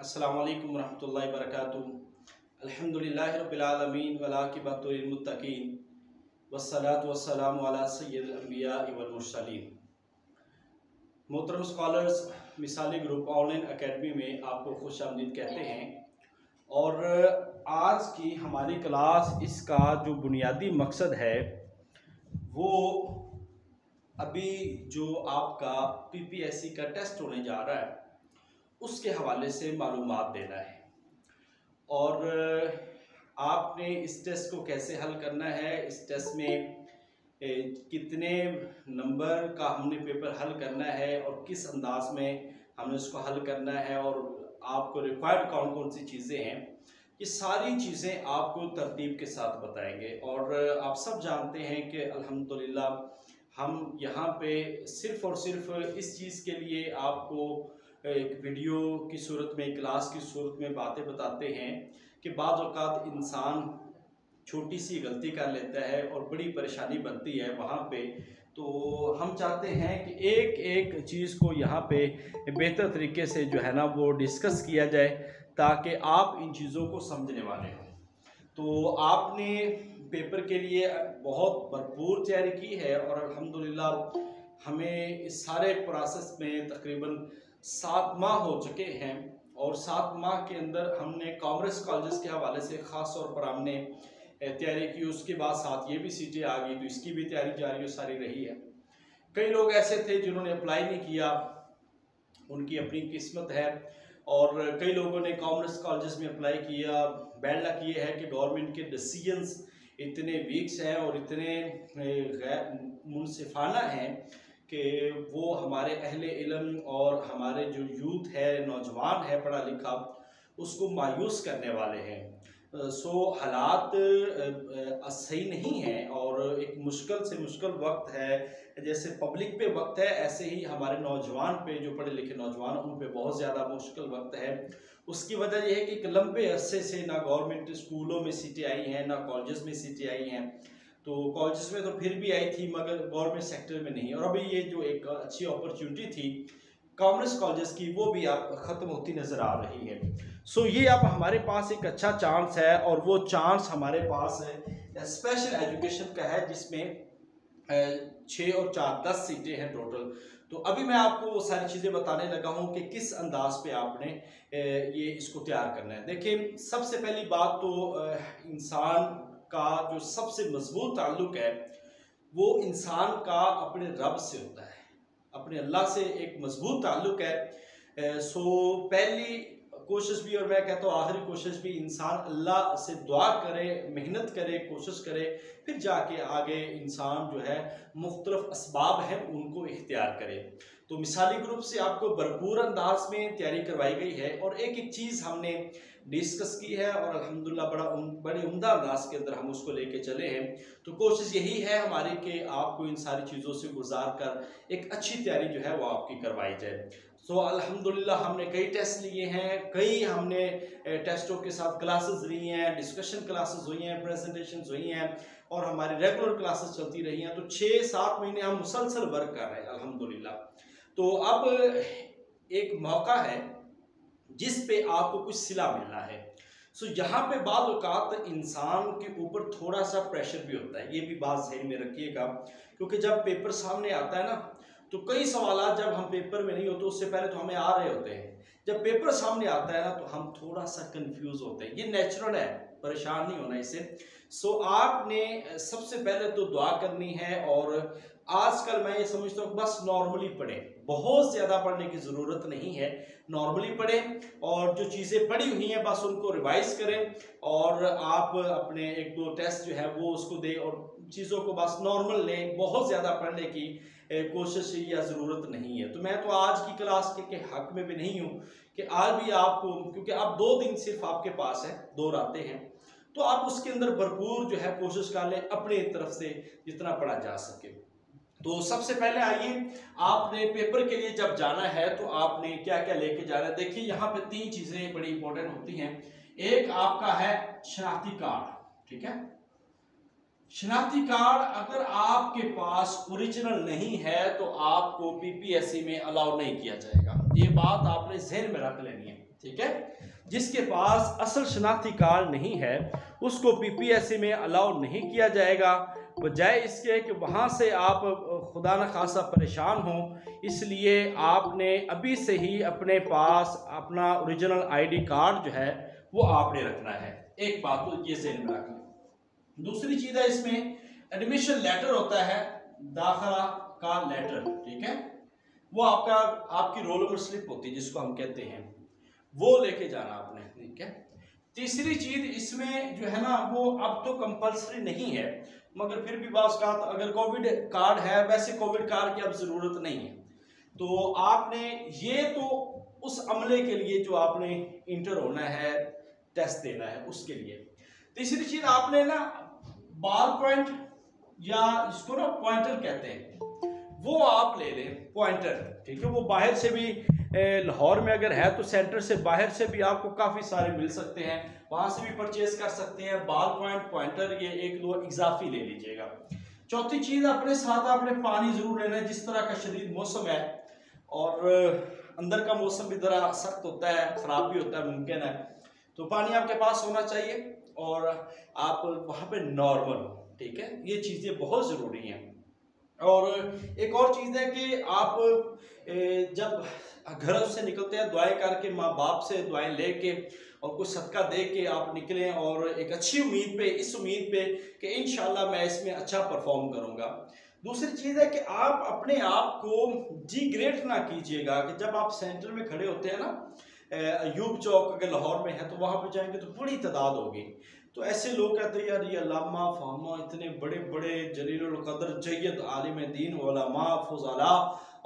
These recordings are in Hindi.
अस्सलामु अलैकुम रहमतुल्लाहि वबरकातुहू। अल्हम्दुलिल्लाहि रब्बिल आलमीन वल आक़िबतु लिल मुत्तक़ीन वस्सलातु वस्सलामु अला सय्यिदिल अंबिया वल मुरसलीन। मोहतरम स्कॉलर्स, मिसाली ग्रुप ऑनलाइन एकेडमी में आपको खुशामदीद कहते हैं। और आज की हमारी क्लास, इसका जो बुनियादी मकसद है वो अभी जो आपका पीपीएससी का टेस्ट होने जा रहा है उसके हवाले से मालूमात देना है। और आपने इस टेस्ट को कैसे हल करना है, इस टेस्ट में कितने नंबर का हमने पेपर हल करना है और किस अंदाज में हमने उसको हल करना है, और आपको रिक्वायर्ड कौन कौन सी चीज़ें हैं, ये सारी चीज़ें आपको तरतीब के साथ बताएंगे। और आप सब जानते हैं कि अल्हम्दुलिल्लाह हम यहाँ पे सिर्फ़ और सिर्फ इस चीज़ के लिए आपको एक वीडियो की सूरत में, क्लास की सूरत में बातें बताते हैं कि बाज़ औक़ात इंसान छोटी सी गलती कर लेता है और बड़ी परेशानी बनती है वहाँ पे। तो हम चाहते हैं कि एक एक चीज़ को यहाँ पे बेहतर तरीके से जो है ना वो डिस्कस किया जाए ताकि आप इन चीज़ों को समझने वाले हों। तो आपने पेपर के लिए बहुत भरपूर तैयारी की है और अल्हम्दुलिल्लाह हमें इस सारे प्रोसेस में तकरीबन 7 माह हो चुके हैं। और 7 माह के अंदर हमने कॉमर्स कॉलेजेस के हवाले से ख़ास तौर पर हमने तैयारी की। उसके बाद साथ ये भी सीटें आ गई तो इसकी भी तैयारी जारी सारी रही है। कई लोग ऐसे थे जिन्होंने अप्लाई नहीं किया, उनकी अपनी किस्मत है। और कई लोगों ने कॉमर्स कॉलेजेस में अप्लाई किया। बैड लक ये है कि गवर्नमेंट के डिसीजंस इतने वीक्स हैं और इतने गैर मुनसिफाना हैं कि वो हमारे अहले इल्म और हमारे जो यूथ है, नौजवान है पढ़ा लिखा, उसको मायूस करने वाले हैं। सो हालात सही नहीं है और एक मुश्किल से मुश्किल वक्त है। जैसे पब्लिक पे वक्त है, ऐसे ही हमारे नौजवान पे, जो पढ़े लिखे नौजवान, उन पे बहुत ज़्यादा मुश्किल वक्त है। उसकी वजह यह है कि एक लंबे अरसे से ना गवर्नमेंट स्कूलों में सीटें आई हैं, ना कॉलेजेस में सीटें आई हैं। तो कॉलेजेस में तो फिर भी आई थी मगर गवर्नमेंट सेक्टर में नहीं। और अभी ये जो एक अच्छी अपॉर्चुनिटी थी कॉमर्स कॉलेजेस की, वो भी आप ख़त्म होती नज़र आ रही है। सो ये अब हमारे पास एक अच्छा चांस है और वो चांस हमारे पास है स्पेशल एजुकेशन का है, जिसमें 6 और 4 10 सीटें हैं टोटल। तो अभी मैं आपको वो सारी चीज़ें बताने लगा हूँ कि किस अंदाज पे आपने ये इसको तैयार करना है। देखिए, सबसे पहली बात तो इंसान का जो सबसे मजबूत ताल्लुक है वो इंसान का अपने रब से होता है, अपने अल्लाह से एक मजबूत ताल्लुक है। सो पहली कोशिश भी, और मैं कहता हूँ आखिरी कोशिश भी, इंसान अल्लाह से दुआ करे, मेहनत करे, कोशिश करे, फिर जाके आगे इंसान जो है मुख्तलिफ असबाब हैं उनको इख्तियार करे। तो मिसाली ग्रुप से आपको भरपूर अंदाज में तैयारी करवाई गई है और एक एक चीज़ हमने डिस्कस की है और अल्हम्दुलिल्लाह बड़े उम्दा अंदाज के अंदर हम उसको लेके चले हैं। तो कोशिश यही है हमारी कि आपको इन सारी चीज़ों से गुजार कर एक अच्छी तैयारी जो है वो आपकी करवाई जाए। सो अल्हम्दुलिल्लाह हमने कई टेस्ट लिए हैं, कई हमने टेस्टों के साथ क्लासेस ली हैं, डिस्कशन क्लासेस हुई हैं, प्रेजेंटेशंस हुई हैं और हमारी रेगुलर क्लासेस चलती रही हैं। तो 6-7 महीने हम मुसलसल वर्क कर रहे हैं अल्हम्दुलिल्लाह। तो अब एक मौका है जिस पे आपको कुछ सिला मिलना है। सो यहाँ पे बाद औक़ात इंसान के ऊपर थोड़ा सा प्रेशर भी होता है, ये भी बात ज़हन में रखिएगा, क्योंकि जब पेपर सामने आता है ना तो कई सवाल जब हम पेपर में नहीं होते उससे पहले तो हमें आ रहे होते हैं। जब पेपर सामने आता है ना तो हम थोड़ा सा कंफ्यूज होते हैं, ये नेचुरल है, परेशान नहीं होना इससे। सो आपने सबसे पहले तो दुआ करनी है। और आजकल मैं ये समझता हूँ बस नॉर्मली पढ़ें, बहुत ज़्यादा पढ़ने की ज़रूरत नहीं है, नॉर्मली पढ़ें और जो चीज़ें पढ़ी हुई हैं बस उनको रिवाइज करें और आप अपने 1-2 टेस्ट जो है वो उसको दें और चीज़ों को बस नॉर्मल लें, बहुत ज़्यादा पढ़ने की कोशिश या ज़रूरत नहीं है। तो मैं तो आज की क्लास के हक में भी नहीं हूँ कि आज भी आपको, क्योंकि अब 2 दिन सिर्फ आपके पास है, 2 रातें हैं, तो आप उसके अंदर भरपूर जो है कोशिश कर लें अपने तरफ से जितना पढ़ा जा सके। तो सबसे पहले आइए, आपने पेपर के लिए जब जाना है तो आपने क्या क्या लेके जाना है। देखिए, यहाँ पे 3 चीज़ें बड़ी इंपॉर्टेंट होती हैं। एक आपका है शनाख्ती कार्ड, ठीक है। शनाख्ती कार्ड अगर आपके पास ओरिजिनल नहीं है तो आपको पीपीएससी में अलाउ नहीं किया जाएगा, ये बात आपने ज़हन में रख लेनी है, ठीक है। जिसके पास असल शनाख्ती कार्ड नहीं है उसको पीपीएससी में अलाउ नहीं किया जाएगा, बजाय इसके कि वहाँ से आप खुदा न खासा परेशान हो। इसलिए आपने अभी से ही अपने पास अपना ओरिजिनल आईडी कार्ड जो है वो आपने रखना है। एक बात तो ये ज़हन में रखना। दूसरी चीज़ है इसमें एडमिशन लेटर होता है, दाखिला का लेटर, ठीक है, वो आपकी रोल नंबर स्लिप होती है जिसको हम कहते हैं, वो लेके जाना आपने, ठीक है। तीसरी चीज इसमें जो है ना वो अब तो कंपलसरी नहीं है, मगर फिर भी बात का अगर कोविड कार्ड है, वैसे कोविड कार्ड की अब जरूरत नहीं है, तो आपने ये तो उस अमले के लिए जो आपने इंटर होना है, टेस्ट देना है, उसके लिए। तीसरी चीज आपने ना बाल पॉइंट या इसको ना पॉइंटर कहते हैं, वो आप ले लें, पॉइंटर, ठीक है। वो बाहर से भी लाहौर में अगर है तो सेंटर से बाहर से भी आपको काफ़ी सारे मिल सकते हैं, वहाँ से भी परचेज कर सकते हैं। बाल पॉइंट, पॉइंटर, ये एक दो इजाफी ले लीजिएगा। चौथी चीज़ अपने साथ आपने पानी ज़रूर लेना है। जिस तरह का शदीद मौसम है और अंदर का मौसम भी ज़रा सख्त होता है, ख़राब भी होता है, मुमकिन है, तो पानी आपके पास होना चाहिए और आप वहाँ पे नॉर्मल हो, ठीक है। ये चीज़ें बहुत ज़रूरी हैं। और एक और चीज़ है कि आप जब घर से निकलते हैं दुआएं करके, माँ बाप से दुआएं लेके और कुछ सदका दे के आप निकलें, और एक अच्छी उम्मीद पे, इस उम्मीद पे कि इंशाल्लाह मैं इसमें अच्छा परफॉर्म करूँगा। दूसरी चीज़ है कि आप अपने आप को डिग्रेड ना कीजिएगा कि जब आप सेंटर में खड़े होते हैं ना, अयूब चौक अगर लाहौर में है तो वहाँ पे जाएंगे तो बड़ी तादाद होगी, तो ऐसे लोग कहते हैं यार ये अल्लामा फामा इतने बड़े बड़े जलीलुल कदर जय्यद आलिम दीन उलमा फुज़ला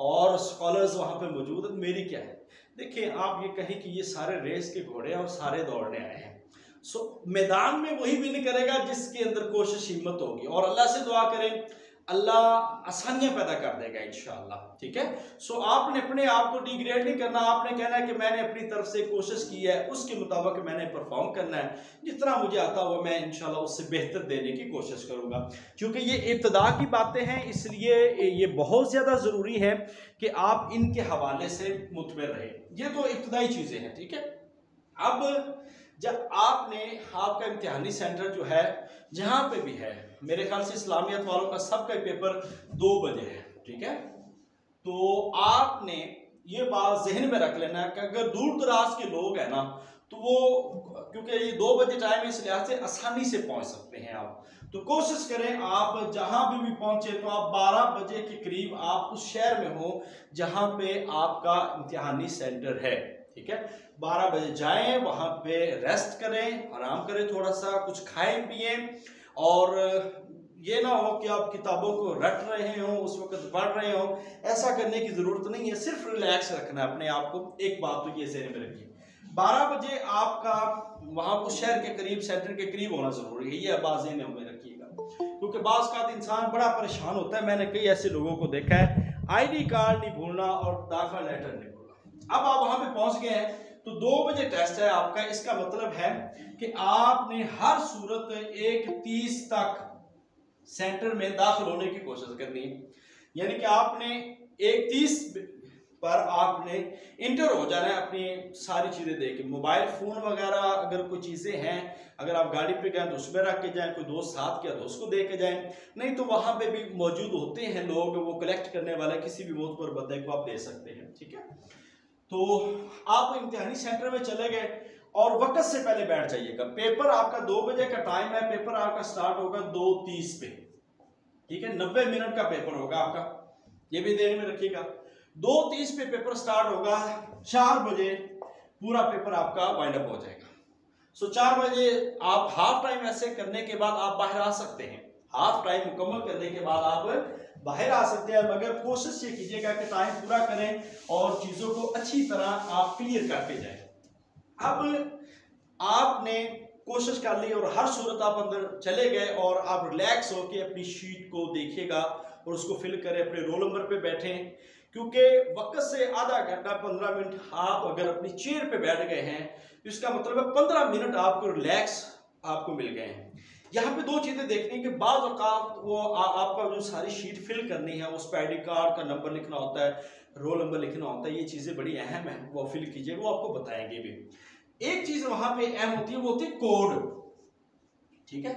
और स्कॉलर्स वहाँ पे मौजूद है, मेरी क्या है। देखिए आप ये कहें कि ये सारे रेस के घोड़े और सारे दौड़ने आए हैं, सो मैदान में वही विन करेगा जिसके अंदर कोशिश हिम्मत होगी, और अल्लाह से दुआ करें अल्लाह आसानियां पैदा कर देगा इंशाअल्लाह, ठीक है। सो आपने अपने आप को डिग्रेड नहीं करना, आपने कहना है कि मैंने अपनी तरफ से कोशिश की है, उसके मुताबिक मैंने परफॉर्म करना है, जितना मुझे आता हुआ मैं इंशाअल्लाह उससे बेहतर देने की कोशिश करूंगा। क्योंकि ये इब्तिदा की बातें हैं, इसलिए ये बहुत ज़्यादा ज़रूरी है कि आप इनके हवाले से मुतमिन रहे। ये तो इब्तिदाई चीज़ें हैं, ठीक है। अब जब आपका इम्तिहानी सेंटर जो है जहाँ पे भी है, मेरे ख्याल से इस्लामियत वालों का सबका पेपर 2 बजे है, ठीक है, तो आपने ये बात जहन में रख लेना है कि अगर दूर दराज के लोग हैं ना तो वो, क्योंकि ये 2 बजे टाइम है, इस लिहाज से आसानी से पहुंच सकते हैं आप, तो कोशिश करें आप जहां भी पहुंचे तो आप 12 बजे के करीब आप उस शहर में हो जहां पे आपका इम्तिहानी सेंटर है, ठीक है। 12 बजे जाएं, वहां पे रेस्ट करें, आराम करें, थोड़ा सा कुछ खाएं पिएं, और ये ना हो कि आप किताबों को रट रहे हो, उस वक्त पढ़ रहे हो, ऐसा करने की जरूरत नहीं है, सिर्फ रिलैक्स रखना है अपने आप को। एक बात तो ये ज़हन में रखिए, 12 बजे आपका वहां उस शहर के करीब, सेंटर के करीब होना जरूरी है, ये बात ज़हन में रखिएगा, क्योंकि बाज़ का इंसान बड़ा परेशान होता है। मैंने कई ऐसे लोगों को देखा है, ID कार्ड नहीं भूलना और दाखिला लेटर नहीं भूलना। अब आप वहां पे पहुंच गए हैं तो 2 बजे टेस्ट है आपका, इसका मतलब है कि आपने हर सूरत 1:30 तक सेंटर में दाखिल होने की कोशिश करनी है, यानी कि आपने 1:30 पर आपने इंटर हो जाना है, अपनी सारी चीज़ें देके, मोबाइल फ़ोन वगैरह अगर कोई चीज़ें हैं, अगर आप गाड़ी पे गए तो उसमें रख के जाएं, कोई दोस्त साथ किया तो उसको दे के जाएं, नहीं तो वहाँ पे भी मौजूद होते हैं लोग, वो कलेक्ट करने वाले, किसी भी मोतबर बंदे को आप दे सकते हैं, ठीक है। तो आप इम्तिहानी सेंटर में चले गए और वक्त से पहले बैठ जाइएगा। पेपर आपका 2 बजे का टाइम है, पेपर आपका स्टार्ट होगा 2:30 पे, ठीक है, 90 मिनट का पेपर होगा आपका, ये भी ध्यान में रखिएगा। 2:30 पे पेपर स्टार्ट होगा, 4 बजे पूरा पेपर आपका वाइंड अप हो जाएगा। सो 4 बजे आप हाफ टाइम ऐसे करने के बाद आप बाहर आ सकते हैं, हाफ टाइम मुकम्मल करने के बाद आप बाहर आ सकते हैं, मगर कोशिश ये कीजिएगा कि टाइम पूरा करें और चीज़ों को अच्छी तरह आप क्लियर करके जाएं। अब आपने कोशिश कर ली और हर सूरत आप अंदर चले गए और आप रिलैक्स होकर अपनी शीट को देखिएगा और उसको फिल करें, अपने रोल नंबर पे बैठें, क्योंकि वक्त से आधा घंटा 15 मिनट आप अगर अपनी चेयर पे बैठ गए हैं तो इसका मतलब है 15 मिनट आपको रिलैक्स आपको मिल गए हैं। यहाँ पे 2 चीज़ें देखने के बाद वो आपका जो सारी शीट फिल करनी है, उस पर ID कार्ड का नंबर लिखना होता है, रोल नंबर लिखना होता है, ये चीज़ें बड़ी अहम है, वो फिल कीजिए, वो आपको बताएंगे भी। एक चीज़ वहाँ पे अहम होती है, वो होती है कोड, ठीक है।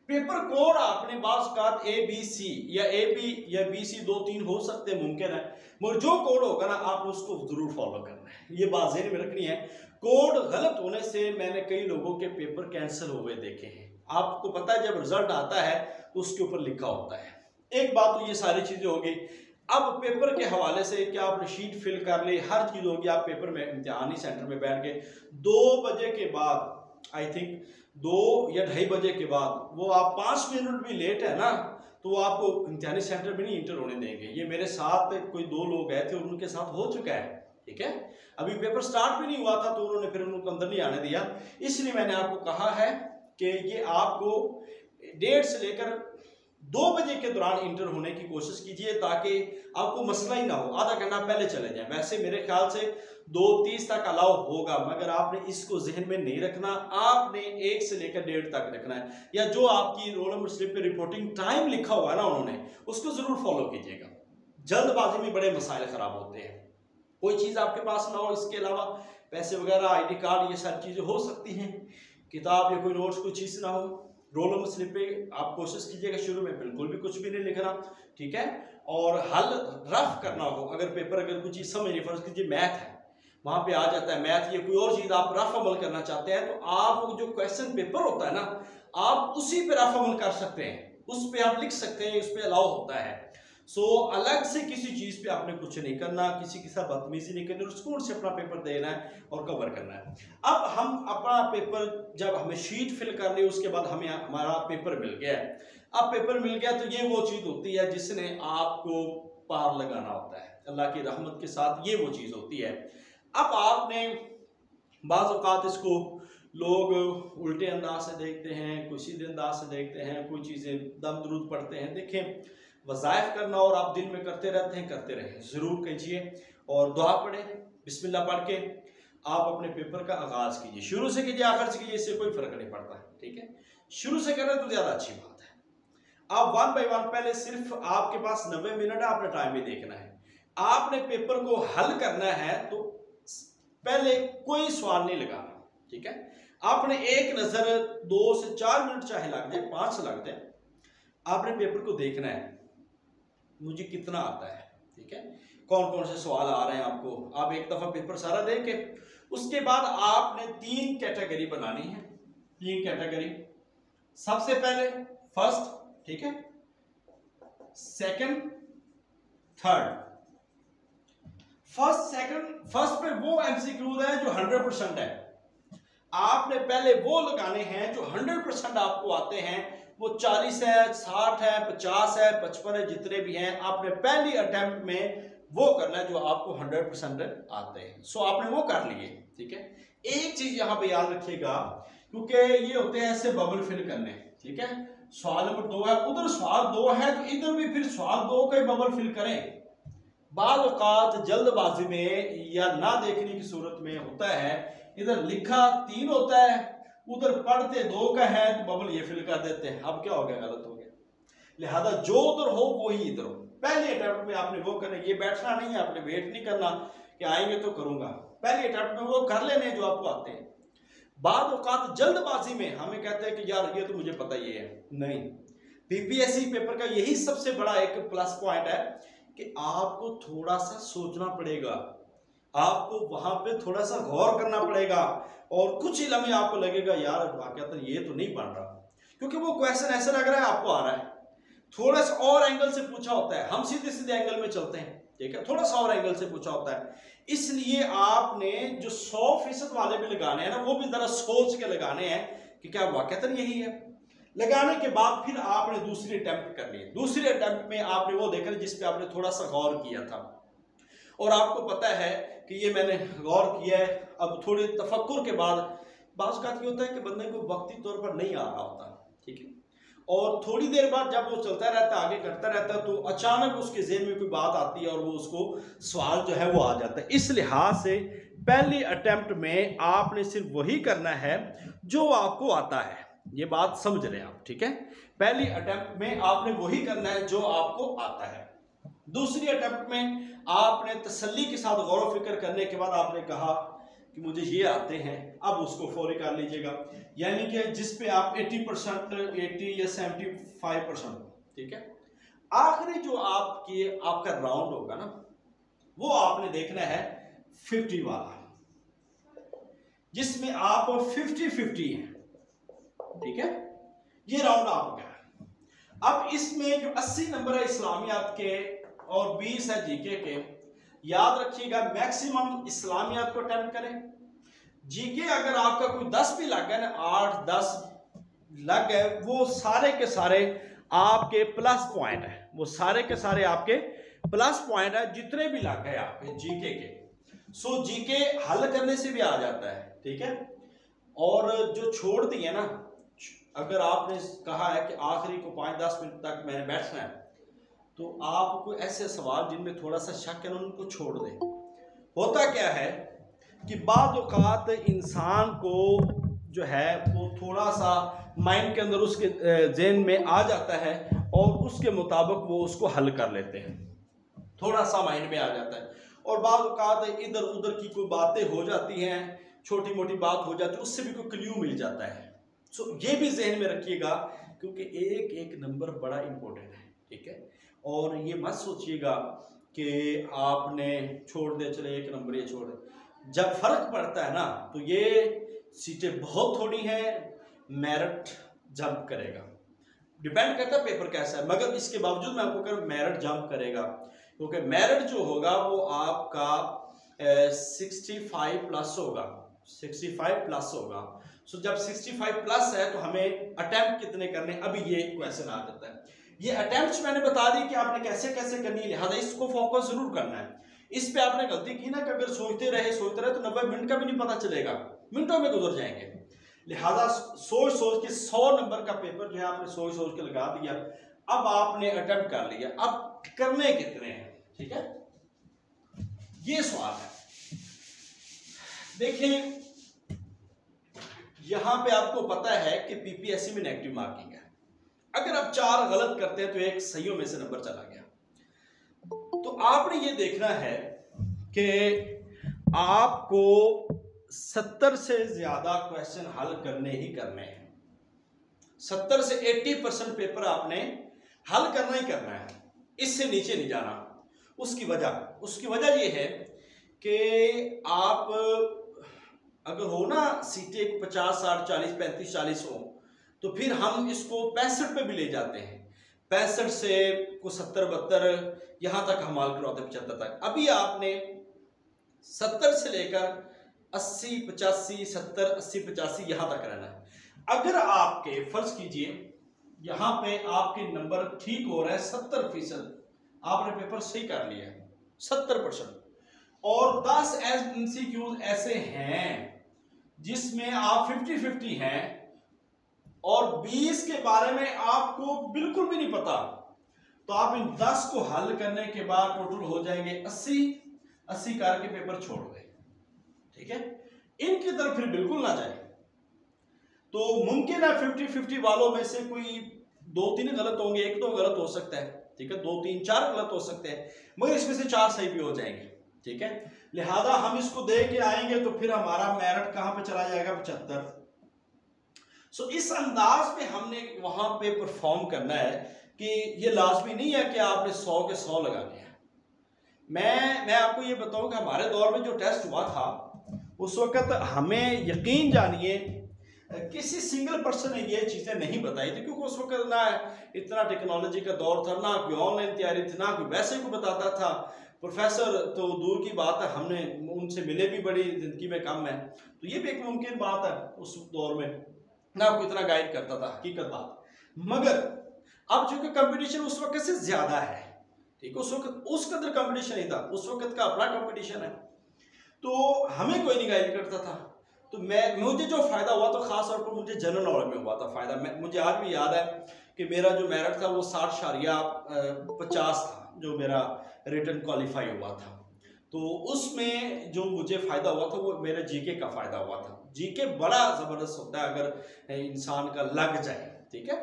पेपर कोड आपने बात ABC या AB या BC 2-3 हो सकते हैं, मुमकिन है, मगर जो कोड होगा ना आपने उसको जरूर फॉलो करना है, ये बात ज़हन में रखनी है। कोड गलत होने से मैंने कई लोगों के पेपर कैंसिल हुए देखे हैं। आपको पता है जब रिजल्ट आता है तो उसके ऊपर लिखा होता है। एक बात तो ये सारी चीजें हो गई। अब पेपर के हवाले से क्या आपने शीट फिल कर ली, हर चीज होगी, आप पेपर में इम्तिहानी सेंटर में बैठ के 2 बजे के बाद, आई थिंक 2 या 2:30 बजे के बाद, वो आप 5 मिनट भी लेट है ना तो वो आपको इम्तिहानी सेंटर में नहीं इंटर होने देंगे। ये मेरे साथ कोई 2 लोग गए थे, उनके साथ हो चुका है, ठीक है। अभी पेपर स्टार्ट भी नहीं हुआ था तो उन्होंने फिर उनको अंदर नहीं आने दिया। इसलिए मैंने आपको कहा है कि ये आपको 1:30 से लेकर 2 बजे के दौरान इंटर होने की कोशिश कीजिए ताकि आपको मसला ही ना हो, आधा घंटा पहले चले जाएं। वैसे मेरे ख्याल से 2:30 तक अलाउ होगा, मगर आपने इसको जहन में नहीं रखना, आपने 1 से लेकर 1:30 तक रखना है, या जो आपकी रोल नंबर स्लिप पे रिपोर्टिंग टाइम लिखा हुआ है ना उन्होंने, उसको जरूर फॉलो कीजिएगा। जल्दबाजी में बड़े मसाइल खराब होते हैं। कोई चीज़ आपके पास ना हो, इसके अलावा पैसे वगैरह, ID कार्ड, ये सारी चीज़ें हो सकती हैं, किताब या कोई नोट्स, कोई चीज़ ना हो। रोल नंबर स्लिप पे आप कोशिश कीजिएगा शुरू में बिल्कुल भी कुछ भी नहीं लिखना, ठीक है। और हल रफ करना हो, अगर पेपर अगर कुछ चीज़ समझ नहीं, फर्ज कीजिए मैथ है, वहाँ पे आ जाता है मैथ या कोई और चीज़ आप रफ अमल करना चाहते हैं, तो आप जो क्वेश्चन पेपर होता है ना, आप उसी पे रफ अमल कर सकते हैं, उस पर आप लिख सकते हैं, उस पर अलाउ होता है। सो अलग से किसी चीज़ पे आपने कुछ नहीं करना, किसी के साथ बदतमीजी नहीं करनी, और सुकून से अपना पेपर देना है और कवर करना है। अब हम अपना पेपर, जब हमें शीट फिल कर ली, उसके बाद हमें हमारा पेपर मिल गया है। अब पेपर मिल गया तो ये वो चीज़ होती है जिसने आपको पार लगाना होता है, अल्लाह की रहमत के साथ ये वो चीज़ होती है। अब आपने बाज़ औक़ात इसको लोग उल्टे अंदाज से देखते हैं, कोई सीधे अंदाज से देखते हैं, कोई चीज़ें दम दरूद पढ़ते हैं। देखें, वज़ाइफ करना और आप दिन में करते रहते हैं, करते रहें, ज़रूर कीजिए, और दुआ पढ़ें, बिस्मिल्लाह पढ़ के आप अपने पेपर का आगाज़ कीजिए। शुरू से कीजिए, आखिर से कीजिए, इससे कोई फ़र्क नहीं पड़ता, ठीक है। शुरू से करें तो ज़्यादा अच्छी बात है। आप 1 बाय 1, पहले सिर्फ आपके पास 90 मिनट है, आपने टाइम भी देखना है। आपने पेपर को हल करना है तो पहले कोई सवाल नहीं लगाना, ठीक है। आपने एक नज़र 2 से 4 मिनट चाहे लग जाए, 5 लग जाए, आपने पेपर को देखना है मुझे कितना आता है, ठीक है, कौन कौन से सवाल आ रहे हैं आपको। आप एक दफ़ा पेपर सारा देख के उसके बाद आपने 3 कैटेगरी बनानी है, 3 कैटेगरी। सबसे पहले फर्स्ट, ठीक है, सेकंड, थर्ड। फर्स्ट पे वो MCQ है जो 100% है, आपने पहले वो लगाने हैं जो 100% आपको आते हैं। वो 40 है, 60 है, 50 है, 55 है, जितने भी हैं, आपने पहली अटेम्प्ट में वो करना है जो आपको 100% आते हैं। सो आपने वो कर लिए, ठीक है। एक चीज यहां पे याद रखिएगा, क्योंकि ये होते हैं ऐसे बबल फिल करने, ठीक है। सवाल नंबर 2 है, उधर सवाल 2 है, तो इधर भी फिर सवाल 2 का ही बबल फिल करें। बाज़ औक़ात जल्दबाजी में या ना देखने की सूरत में होता है, इधर लिखा 3 होता है, उधर पढ़ते 2 का है, तो बबल ये फिल कर देते हैं। अब क्या हो गया, गलत हो गया। लिहाजा जो उधर हो वही इधर हो। पहले अटेम्प्ट में आपने वो करना, ये बैठना नहीं है, आपने वेट नहीं करना कि आएंगे तो करूंगा, पहले अटेम्प्ट में वो कर लेने जो आपको आते हैं। बाद औक़ात जल्दबाजी में हमें कहते हैं कि यार ये तो मुझे पता ही है, नहीं। PPSC पेपर का यही सबसे बड़ा एक प्लस पॉइंट है कि आपको थोड़ा सा सोचना पड़ेगा, आपको वहां पे थोड़ा सा गौर करना पड़ेगा, और कुछ ही लम्हे आपको लगेगा यार वाकई ये तो नहीं बन रहा, क्योंकि वो क्वेश्चन ऐसा लग रहा है आपको आ रहा है, थोड़ा सा और एंगल से पूछा होता है। हम सीधे सीधे एंगल में चलते हैं, ठीक है, थोड़ा सा और एंगल से पूछा होता है। इसलिए आपने जो 100% वाले भी लगाने हैं ना, वो भी जरा सोच के लगाने हैं कि क्या वाकई यही है। लगाने के बाद फिर आपने दूसरी अटेम्प्ट कर ली। दूसरी अटेम्प्ट में आपने वो देखा जिस पे आपने थोड़ा सा गौर किया था, और आपको पता है कि ये मैंने गौर किया है। अब थोड़े तफक्कुर के बाद बाज़ औक़ात ये होता है कि बंदे को वक्ती तौर पर नहीं आ रहा होता, ठीक है, और थोड़ी देर बाद जब वो चलता रहता है, आगे करता रहता है, तो अचानक उसके ज़हन में कोई बात आती है और वो उसको सवाल जो है वो आ जाता है। इस लिहाज से पहली अटेम्प्ट में आपने सिर्फ वही करना है जो आपको आता है, ये बात समझ रहे हैं आप, ठीक है। पहली अटेम्प्ट में आपने वही करना है जो आपको आता है। दूसरी अटेम्प्ट में आपने तसल्ली के साथ गौर व फिक्र करने के बाद आपने कहा कि मुझे ये आते हैं, अब उसको फौरी कर लीजिएगा। यानी कि जिस पे आप 80% 80 या 75%, ठीक है। आखिरी जो आपका राउंड होगा ना, वो आपने देखना है 50 वाला, जिसमें आप 50-50 हैं, ठीक है। ये राउंड आपका है। अब इसमें जो 80 नंबर है इस्लामियात के और 20 है जीके के, याद रखिएगा मैक्सिमम इस्लामियात को अटेम्प्ट करें। जीके अगर आपका कोई 10 भी लग गया ना, 8-10 लग गए, वो सारे के सारे आपके प्लस पॉइंट है, वो सारे के सारे आपके प्लस पॉइंट है, जितने भी लग गए आपके जीके के। सो जीके हल करने से भी आ जाता है, ठीक है। और जो छोड़ दिए ना, अगर आपने कहा है कि आखिरी को 5-10 मिनट तक मैंने बैठना है, तो आपको ऐसे सवाल जिनमें थोड़ा सा शक है उनको छोड़ दें। होता क्या है कि बाद औक़ात इंसान को जो है वो थोड़ा सा माइंड के अंदर उसके ज़हन में आ जाता है और उसके मुताबिक वो उसको हल कर लेते हैं, थोड़ा सा माइंड में आ जाता है। और बाद औक़ात इधर उधर की कोई बातें हो जाती हैं, छोटी मोटी बात हो जाती है, उससे भी कोई क्ल्यू मिल जाता है। सो ये भी जहन में रखिएगा, क्योंकि एक एक नंबर बड़ा इंपॉर्टेंट है, ठीक है। और ये मत सोचिएगा कि आपने छोड़ दिया, चले एक नंबर ये छोड़ दे। जब फर्क पड़ता है ना, तो ये सीटें बहुत थोड़ी हैं, मेरिट जंप करेगा, डिपेंड करता है पेपर कैसा है। मगर इसके बावजूद मैं आपको कहूँ मेरिट जंप करेगा, क्योंकि मेरिट जो होगा वो आपका 65 प्लस होगा, 65 प्लस होगा। सो जब 65 प्लस है तो हमें अटेम्प्ट कितने करने, अभी ये क्वेश्चन आ जाता है। ये अटेम्प्ट्स मैंने बता दी कि आपने कैसे कैसे करनी है, लिहाजा इसको फोकस जरूर करना है। इस पे आपने गलती की ना कि अगर सोचते रहे तो 90 मिनट का भी नहीं पता चलेगा, मिनटों में गुजर जाएंगे। लिहाजा सोच सोच के 100 नंबर का पेपर जो है आपने सोच सोच के लगा दिया, अब आपने अटेम्प्ट कर लिया, अब करने कितने हैं, ठीक है। ये सवाल है। देखिए यहां पे आपको पता है कि पीपीएससी में नेगेटिव मार्किंग है, अगर आप 4 गलत करते हैं तो एक सहीयों में से नंबर चला गया। तो आपने ये देखना है कि आपको 70 से ज्यादा क्वेश्चन हल करने ही करने हैं। 70 से 80% पेपर आपने हल करना ही करना है, इससे नीचे नहीं जाना। उसकी वजह ये है कि आप अगर हो ना सीटें 50, 60, 40, 35, 40 हो, तो फिर हम इसको 65 पे भी ले जाते हैं, 65 से को 70, 72 यहां तक हम हल करवाते हैं, 75 तक। अभी आपने 70 से लेकर 80, 85, 70, 80, 85 यहां तक रहना है। अगर आपके फर्ज कीजिए यहां पे आपके नंबर ठीक हो रहा है 70%, आपने पेपर सही कर लिया है 70%, और 10 MCQs ऐसे हैं जिसमें आप 50-50 हैं और 20 के बारे में आपको बिल्कुल भी नहीं पता, तो आप इन 10 को हल करने के बाद टोटल हो जाएंगे 80 करके पेपर छोड़ दें, ठीक है। इनकी तरफ फिर बिल्कुल ना जाए। तो मुमकिन है 50-50 वालों में से कोई 2-3 गलत होंगे, 1-2 गलत हो सकता है, ठीक है, 2-3-4 गलत हो सकते हैं, मगर इसमें से 4 सही भी हो जाएंगे, ठीक है। लिहाजा हम इसको दे के आएंगे तो फिर हमारा मेरिट कहां पे चला जाएगा, 75। सो इस अंदाज में हमने वहां पे परफॉर्म करना है कि ये लाजमी नहीं है कि आपने 100 के 100 लगाने हैं। मैं आपको ये बताऊं कि हमारे दौर में जो टेस्ट हुआ था उस वक्त हमें यकीन जानिए किसी सिंगल पर्सन ने ये चीज़ें नहीं बताई थी, क्योंकि उस वक्त ना इतना टेक्नोलॉजी का दौर था, ना कोई ऑनलाइन तैयारी थी, ना कोई वैसे को बताता था। प्रोफेसर तो दूर की बात है, हमने उनसे मिले भी बड़ी ज़िंदगी में कम है, तो ये भी एक मुमकिन बात है। उस दौर में ना कोई इतना गाइड करता था, हकीकत बात। मगर अब चूंकि कंपटीशन उस वक्त से ज़्यादा है, ठीक, उस वक्त उस कदर कंपटीशन नहीं था, उस वक्त का अपना कंपटीशन है, तो हमें कोई नहीं गाइड करता था। तो मुझे जो फ़ायदा हुआ तो ख़ास तौर पर मुझे जनरल नॉलेज में हुआ था फ़ायदा। मुझे आज भी याद है कि मेरा जो मेरिट था वो 60.50 था, जो मेरा रिटन क्वालिफाई हुआ था। तो उसमें जो मुझे फ़ायदा हुआ था वो मेरे जीके का फ़ायदा हुआ था। जीके बड़ा ज़बरदस्त होता है अगर इंसान का लग जाए, ठीक है।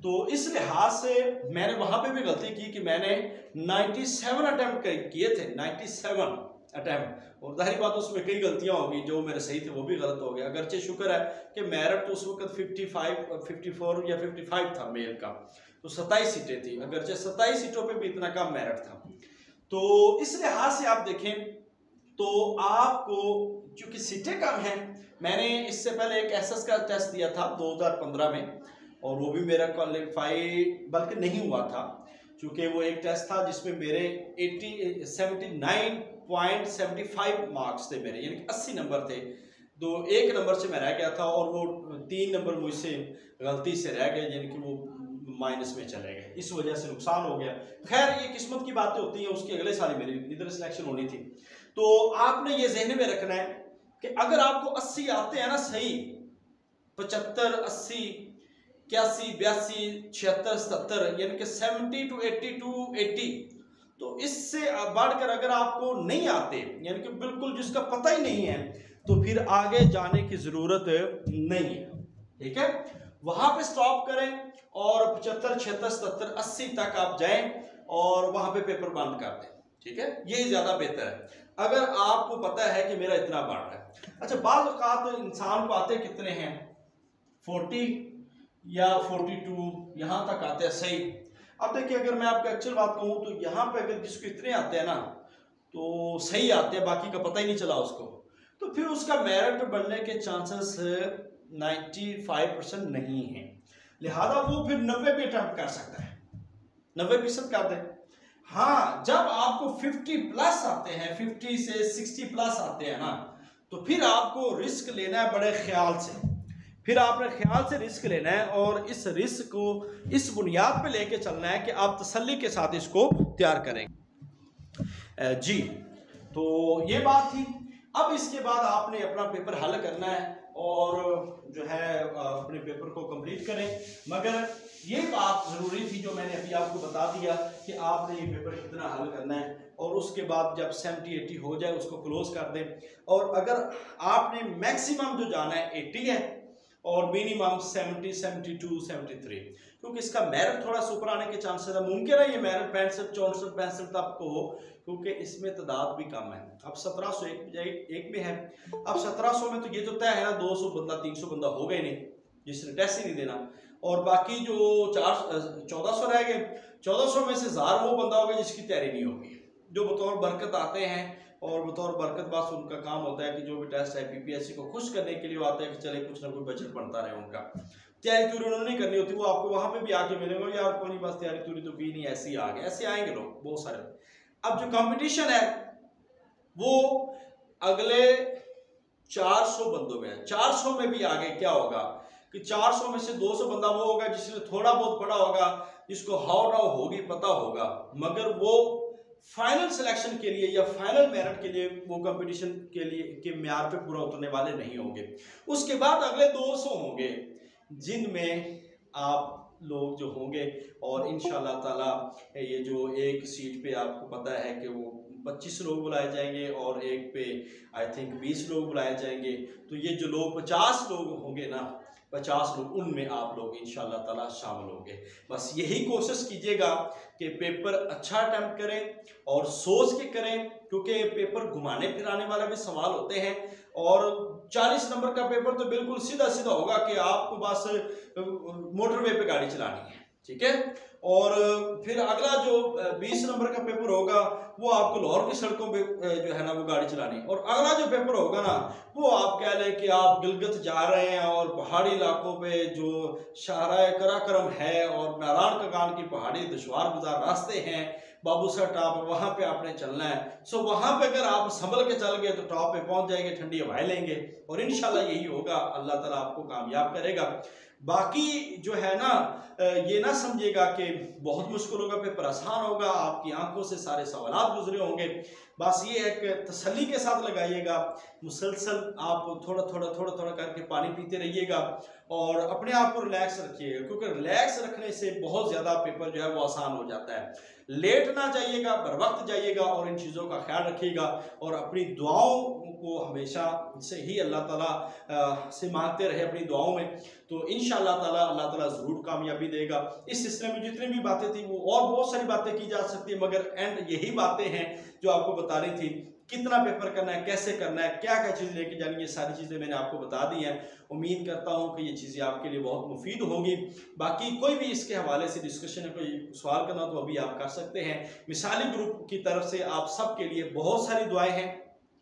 तो इस लिहाज से मैंने वहां पे भी गलती की कि मैंने 97 अटेम्प्ट किए थे, 97 अटेम्प्ट, और जाहिर बात उसमें कई गलतियां होगी, जो मेरे सही थे वो भी गलत हो गए। अगरचे शुक्र है कि मेरिट तो उस वक्त 54 या 55 था मेल का, तो 27 सीटें थी, अगरचे 27 सीटों पे भी इतना कम मेरिट था। तो इस लिहाज से आप देखें तो आपको चूंकि सीटें कम हैं, मैंने इससे पहले एक एसएस का टेस्ट दिया था 2015 में, और वो भी मेरा क्वालिफाई बल्कि नहीं हुआ था, क्योंकि वो एक टेस्ट था जिसमें मेरे 79.75 मार्क्स थे मेरे, यानी कि 80 नंबर थे। तो एक नंबर से मैं रह गया था और वो 3 नंबर मुझसे गलती से रह गए, यानी कि वो माइनस में चले गए, इस वजह से नुकसान हो गया। खैर ये किस्मत की बातें होती हैं, उसके अगले साल मेरी इधर सिलेक्शन होनी थी। तो आपने ये ज़हन में रखना है कि अगर आपको 80 आते हैं ना सही, 75, 80, 81, 82, 76, 77, यानी कि 70 to 80 to 80, तो इससे बढ़कर अगर आपको नहीं आते, यानी कि बिल्कुल जिसका पता ही नहीं है, तो फिर आगे जाने की जरूरत नहीं है। ठीक है, वहां पे स्टॉप करें और 75, 76, 77, 80 तक आप जाएं और वहां पे पेपर बंद कर दें। ठीक है, यही ज्यादा बेहतर है अगर आपको पता है कि मेरा इतना बढ़ रहा है। अच्छा, बाज़ औक़ात इंसान को आते कितने हैं, 40 या 42 यहां तक आते हैं सही। अब देखिए, अगर मैं आपको एक्चुअल बात कहूं तो यहाँ पे अगर जिसको इतने आते हैं ना तो सही आते हैं, बाकी का पता ही नहीं चला उसको, तो फिर उसका मेरिट बनने के चांसेस 95% नहीं है। लिहाजा वो फिर 90 भी अटेम्प्ट कर सकता है, 90% कर दे। हाँ, जब आपको 50 प्लस आते हैं, 50 से 60 प्लस आते हैं ना, तो फिर आपको रिस्क लेना है बड़े ख्याल से, फिर आपने ख्याल से रिस्क लेना है और इस रिस्क को इस बुनियाद पे लेके चलना है कि आप तसल्ली के साथ इसको तैयार करेंगे। जी, तो ये बात थी। अब इसके बाद आपने अपना पेपर हल करना है और जो है अपने पेपर को कंप्लीट करें, मगर ये बात ज़रूरी थी जो मैंने अभी आपको बता दिया कि आपने ये पेपर कितना हल करना है, और उसके बाद जब 70-80 हो जाए उसको क्लोज कर दें। और अगर आपने मैक्सिमम जो जाना है 80 है और मिनिमम 70, 72, 73, क्योंकि इसका मेरिट थोड़ा सा ऊपर आने के चांसेस है। मुमकिन है ये मेरिट 65, 64, 65 तक को हो, क्योंकि इसमें तादाद भी कम है। अब 1701 में है, अब 1700 में तो ये तो तय है ना 200 बंदा 300 बंदा हो गए नहीं जिसने टेस्ट ही नहीं देना, और बाकी जो 1400 रह गए, 1400 में से 1000 वो बंदा होगा जिसकी तैयारी नहीं होगी, जो बतौर बरकत आते हैं, और बतौर बरकत बस उनका काम होता है कि जो भी टेस्ट है पीपीएससी को खुश करने के लिए आता है कि चले कुछ ना कुछ बजट बनता रहे उनका। तैयारी तुरी उन्होंने नहीं करनी होती, वो आपको वहां पे भी आके मिलेंगे, यार कोई नहीं बस तैयारी तुरी तो की नहीं, ऐसे ही आ गए, ऐसे आएंगे लोग बहुत सारे। अब जो कंपटीशन है वो अगले 400 बंदों में है। 400 में भी आगे क्या होगा कि 400 में से 200 बंदा वो होगा जिसने थोड़ा बहुत पढ़ा होगा, जिसको हाउ नाउ होगी पता होगा, मगर वो फाइनल सिलेक्शन के लिए या फाइनल मेरिट के लिए वो कंपटीशन के लिए के म्यार पे पूरा उतरने वाले नहीं होंगे। उसके बाद अगले 200 होंगे जिनमें आप लोग जो होंगे, और इंशाल्लाह ताला ये जो एक सीट पे आपको पता है कि वो 25 लोग बुलाए जाएंगे और एक पे आई थिंक 20 लोग बुलाए जाएंगे, तो ये जो लोग 50 लोग होंगे ना, 50 लोग, उनमें आप लोग इंशाल्लाह ताला शामिल होंगे। बस यही कोशिश कीजिएगा कि पेपर अच्छा अटेम्प्ट करें और सोच के करें, क्योंकि पेपर घुमाने फिराने वाले भी सवाल होते हैं, और 40 नंबर का पेपर तो बिल्कुल सीधा सीधा होगा कि आपको बस मोटरवे पे गाड़ी चलानी है, ठीक है। और फिर अगला जो 20 नंबर का पेपर होगा वो आपको लाहौर की सड़कों पे जो है ना वो गाड़ी चलानी, और अगला जो पेपर होगा ना वो आप कह लें कि आप गिलगित जा रहे हैं और पहाड़ी इलाकों पे जो शाहराए कराकरम है और नारायण कगान की पहाड़ी दुश्वार गुजार रास्ते हैं, बाबूसर टॉप, वहां पे आपने चलना है। सो वहां पे अगर आप संभल के चल गए तो टॉप पे पहुंच जाएंगे, ठंडी हवाएं लेंगे, और इंशाल्लाह यही होगा, अल्लाह ताला आपको कामयाब करेगा। बाकी जो है ना ये ना समझिएगा कि बहुत मुश्किल होगा, पेपर आसान होगा, आपकी आंखों से सारे सवालात गुजरे होंगे। बस ये एक तसल्ली के साथ लगाइएगा, मुसलसल आप थोड़ा थोड़ा करके पानी पीते रहिएगा और अपने आप को रिलैक्स रखिएगा, क्योंकि रिलैक्स रखने से बहुत ज़्यादा पेपर जो है वो आसान हो जाता है। लेट ना जाइएगा, बर वक्त जाइएगा और इन चीज़ों का ख्याल रखिएगा, और अपनी दुआओं को हमेशा से ही अल्लाह ताला से मांगते रहे अपनी दुआओं में, तो इंशाअल्लाह इंशाअल्लाह ताला अल्लाह ताला ज़रूर कामयाबी देगा। इस सिलसिले में जितनी भी बातें थी वो और बहुत सारी बातें की जा सकती है, मगर एंड यही बातें हैं जो आपको बता रही थी। कितना पेपर करना है, कैसे करना है, क्या क्या चीज़ लेके जानी है, ये सारी चीज़ें मैंने आपको बता दी हैं। उम्मीद करता हूँ कि ये चीज़ें आपके लिए बहुत मुफीद होगी। बाकी कोई भी इसके हवाले से डिस्कशन है, कोई सवाल करना तो अभी आप कर सकते हैं। मिसाली ग्रुप की तरफ से आप सबके लिए बहुत सारी दुआएं हैं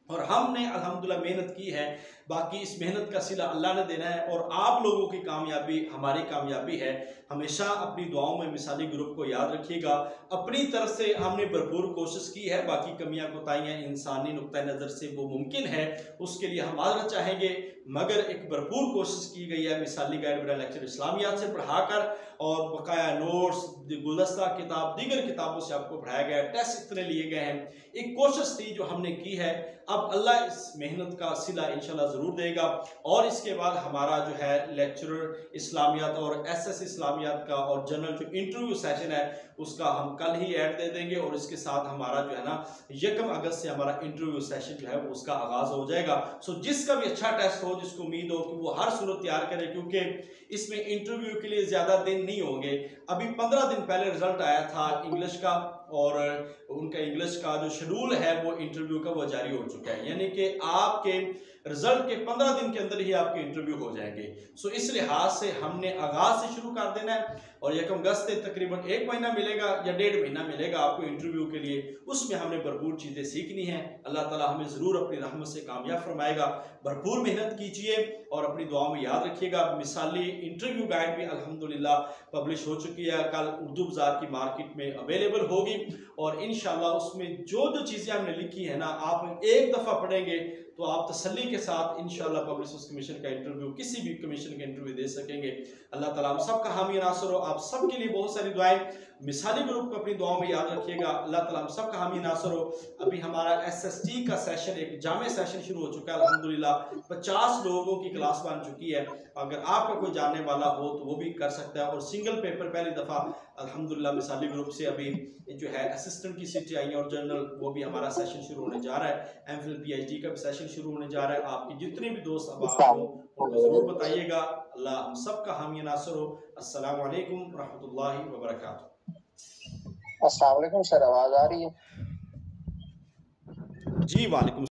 और हमने अल्हम्दुलिल्लाह मेहनत की है। बाकी इस मेहनत का सिला अल्लाह ने देना है और आप लोगों की कामयाबी हमारी कामयाबी है। हमेशा अपनी दुआओं में मिसाली ग्रुप को याद रखिएगा। अपनी तरफ से हमने भरपूर कोशिश की है, बाकी कमियां कोताहियां इंसानी नुक्ता नज़र से वो मुमकिन है, उसके लिए हम माजरत चाहेंगे, मगर एक भरपूर कोशिश की गई है मिसाली गाइड बराए लेक्चर इस्लामियात से पढ़ाकर और बकाया नोट्स, गुलदस्ता किताब, दीगर किताबों से आपको पढ़ाया गया है। टेस्ट इतने लिए गए हैं, एक कोशिश थी जो हमने की है। अब अल्लाह इस मेहनत का सिला इंशाल्लाह ज़रूर देगा। और इसके बाद हमारा जो है लेक्चरर इस्लामियात और एसएस इस्लामियात का और जनरल जो इंटरव्यू सेशन है उसका हम कल ही ऐड दे देंगे और इसके साथ हमारा जो है ना 1 अगस्त से हमारा इंटरव्यू सेशन जो है उसका आगाज़ हो जाएगा। सो जिसका भी अच्छा टेस्ट हो, जिसको उम्मीद हो कि वो हर सूरत तैयार करे, क्योंकि इसमें इंटरव्यू के लिए ज़्यादा दिन नहीं होंगे। अभी 15 दिन पहले रिजल्ट आया था इंग्लिश का और उनका इंग्लिश का जो शेड्यूल है वो इंटरव्यू का वो जारी हो चुका है, यानी कि आपके रिजल्ट के 15 दिन के अंदर ही आपके इंटरव्यू हो जाएंगे। सो इस लिहाज से हमने आगाज से शुरू कर देना है और 1 अगस्त से तकरीबन 1 महीना मिलेगा या 1.5 महीना मिलेगा आपको इंटरव्यू के लिए। उसमें हमने भरपूर चीज़ें सीखनी है। अल्लाह ताला हमें ज़रूर अपनी रहमत से कामयाब फरमाएगा। भरपूर मेहनत कीजिए और अपनी दुआओं में याद रखिएगा। मिसाली इंटरव्यू गाइड भी अल्हम्दुलिल्लाह पब्लिश हो चुकी है, कल उर्दू बाजार की मार्केट में अवेलेबल होगी और इंशाल्लाह उसमें जो जो चीज़ें हमने लिखी है ना, आप एक दफ़ा पढ़ेंगे तो आप तसल्ली के साथ इंशाल्लाह पब्लिशर्स कमीशन का इंटरव्यू, किसी भी कमीशन का इंटरव्यू दे सकेंगे। अल्लाह ताला हम सब का हामी नासर हो। आप सब के लिए बहुत सारी दुआएं। मिसाली ग्रुप को अपनी दुआओं में याद रखिएगा। अल्लाह ताला हम सब का हामी नासर हो। अभी हमारा SST का सेशन, एक जामे सेशन शुरू हो चुका है अल्हम्दुलिल्लाह। 50 लोगों की क्लास बन चुकी है। अगर आपका कोई जानने वाला हो तो वो भी कर सकता है। और सिंगल पेपर पहली दफ़ा अल्हम्दुलिल्लाह मिसाली ग्रुप से अभी जो है असिस्टेंट की सीटें आई हैं और जनरल, वो भी हमारा सेशन शुरू होने जा रहा है। MPhil PhD का भी सेशन शुरू होने जा रहा है। आपके जितने भी दोस्त अब हो उनको ज़रूर बताइएगा। अल्लाह हम सब का हामी नासर हो। अस्सलामु अलैकुम रहमतुल्लाहि व बरकातुहू। अस्सलाम वालेकुम सर, आवाज आ रही है? जी वालेकुम।